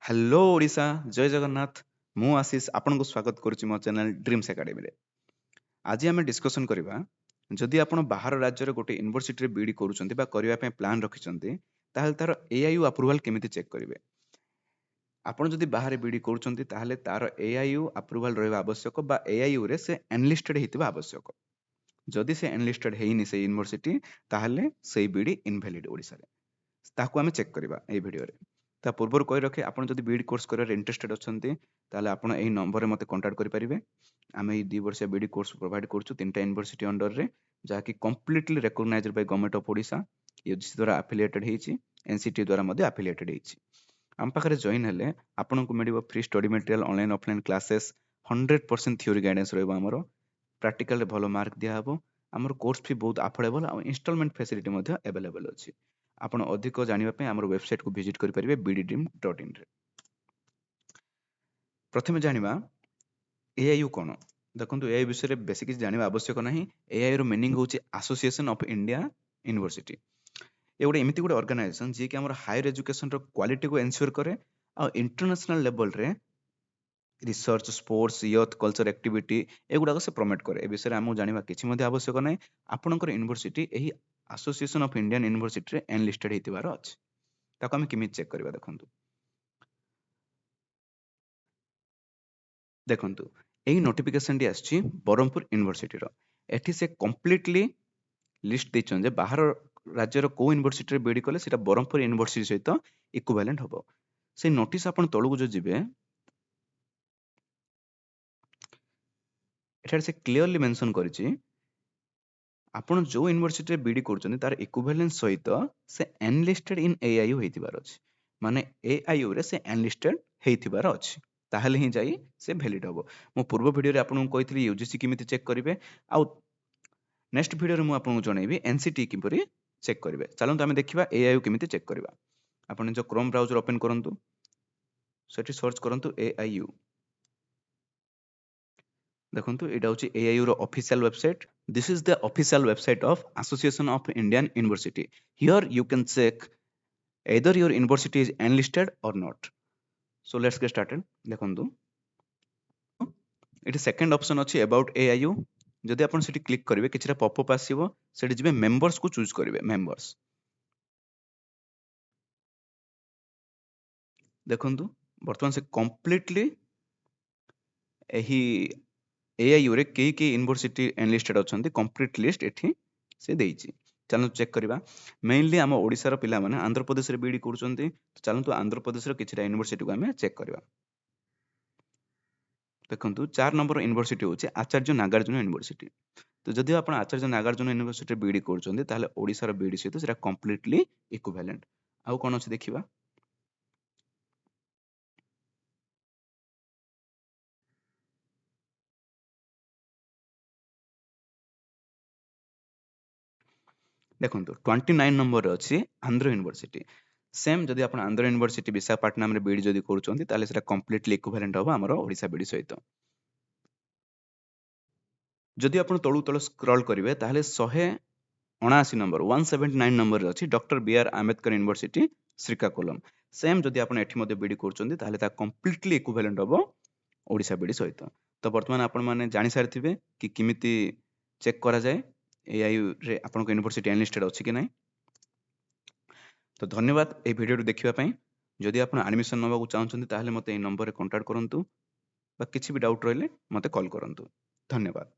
Hello Odisha जय जगन्नाथ मु आशीष आपन को स्वागत करुच्ची मो चैनल ड्रीम्स एकेडमी रे। आज आम डिस्कसन करबा जदि आपण बाहर राज्य रे गोटे यूनिवर्सिटी रे बीडी करूचंती बा करिवा पे प्लान रखिचंती ताहले तार एआईयू अप्रूवल केमिति चेक करिवे। आपण जदि बाहर बीडी करूचंती ताहले तार एआईयू अप्रूवल रहबा आवश्यक बा एआईयू रे से एनलिस्टेड हेतिबा आवश्यक। जदि से एनलिस्टेड हेइनी से यूनिवर्सिटी ताहले से बीडी इनवैलिड ओडिसा रे। ताकू आमे चेक करबा ए वीडियो रे। ता पूर्वर कहि रखे आपण जदि बीडी कोर्स करिवार इंटरेस्टेड अछंती ताले आपण एही नंबर रे मते कांटेक्ट करि परिबे। आमे ई 2 वर्ष बीडी कोर्स प्रोवाइड करछु तीनटा यूनिवर्सिटी अंडर रे जाकी completely recognised by government of Odisha UGC द्वारा एफिलिएटेड हेछि एनसीटी द्वारा मध्ये एफिलिएटेड हेछि। आम पाखरे जॉइन हेले आपण को मिलिबो free study material online offline classes 100% theory guidance रहबो हमरो प्रैक्टिकल रे भलो मार्क दिया हबो हमर कोर्स फी बहुत अफोर्डेबल आ इंस्टॉलमेंट फैसिलिटी मध्ये अवेलेबल अछि। आपण अधिक जानिबा पे हमर वेबसाइट को विजिट करि परिबे bddream.in रे। प्रथमे जानिबा एआईयू कोन देखंतु एआई विषय रे बेसिक किछ जानिबा आवश्यक नाही। एआई रो मीनिंग होची एसोसिएशन ऑफ इंडिया यूनिवर्सिटी। ए गोटे एमिति गोटे ऑर्गेनाइजेशन जे कि हमर हायर एजुकेशन रो क्वालिटी को एंश्योर करे आ इंटरनेशनल लेवल रे research sports youth culture activity एगुडा से प्रमोट करे। ए विषय हमहु जानिबा किछि मध्ये आवश्यक नाही। आपनकर यूनिवर्सिटी एही एसोसिएशन ऑफ इंडियन यूनिवर्सिटी रे एनलिस्टेड हेतिबार अछि। ताको हम किमि चेक करबा देखंतु। देखंतु एही नोटिफिकेशन डी आछि बरमपुर यूनिवर्सिटी रो। एठी से कंप्लीटली लिस्ट दैछन जे बाहर राज्य रो को यूनिवर्सिटी रे बीडी कले सेटा बरमपुर यूनिवर्सिटी सहित इक्विवेलेंट हबो। से नोटिस आपण तळु जो जिवे एठार से क्लियरली मेंशन करिछि आपण जो यूनिवर्सिटी रे बीडी करछन तार इक्विवेलेंस सहित से एनलिस्टेड इन एआईयू हेतिबार अछि। माने एआईयू रे से एनलिस्टेड हेतिबार अछि ताहले ही जाई से वैलिड हबो। मो पूर्व वीडियो रे आपन को कहितली यूजीसी किमिति चेक करिवे आ नेक्स्ट वीडियो रे मु आपन को जणैबी एनसीटी किपरि चेक करिवे। चलंतु आमे देखिबा एआईयू किमिति चेक करिबा। आपण जो क्रोम ब्राउजर ओपन करंतु सेठी सर्च करंतु एआईयू। देखंतु एटा होची एआईयू रो official website. This is the official website of association of Indian university. Here you can check either your university is enlisted or not. So let's get started. देखंतु eighty second option अछि about AIU. जदि आपण सेठी click करिवे किछरा popup आसीबो सेठी जिवे members को choose करिवे members. देखंतु वर्तमान से कंप्लीटली एही एआईयू रे के यूनिवर्सिटी एनलिस्टेड अछंती कंप्लीट लिस्ट एठी से देइछि। चलो चेक करिबा। मेनली हम ओडिसा रो पिला माने आंध्र प्रदेश रे बीडी करूचंती तो चलंतु आंध्र प्रदेश रो किछरा यूनिवर्सिटी को हमें चेक करिबा। देखंतु 4 नंबर यूनिवर्सिटी होचे आचार्य नागार्जुन यूनिवर्सिटी। तो जदि आपण आचार्य नागार्जुन यूनिवर्सिटी बीडी करूचंती ताले ओडिसा रो बीडी सहित सेटा कंप्लीटली इक्विवेलेंट। आउ कोन अछि देखिबा। देखंतु 29 नंबर रे अछि आंध्र यूनिवर्सिटी। सेम जदि आपण आंध्र यूनिवर्सिटी विशाखापट्टनम रे बीडी जदि करूचंती ताले सेटा कंप्लीटली इक्विवेलेंट होबा हमरो ओडिसा बीडी सहित। जदि आपण तळु तळ स्क्रॉल करिवे ताले 179 नंबर 179 नंबर रे अछि doctor B R Ambedkar university Srikakulam. Same जदि आपण एठी मध्ये बीडी करूचंती ताले ता कंप्लीटली इक्विवेलेंट होबो ओडिसा बीडी सहित। तो वर्तमान आपण माने जानि सारथिबे कि किमिति चेक करा जाय एआईयू रे आपण को यूनिवर्सिटी एनलिस्टेड अछि कि नै। तो धन्यवाद ए वीडियो रो देखिबा पई। जदि आपण एडमिशन नबाकू चाहउछंती ताले मते ए नंबर रे कांटेक्ट करंतु बा किछि भी डाउट रहले मते कॉल करंतु। धन्यवाद।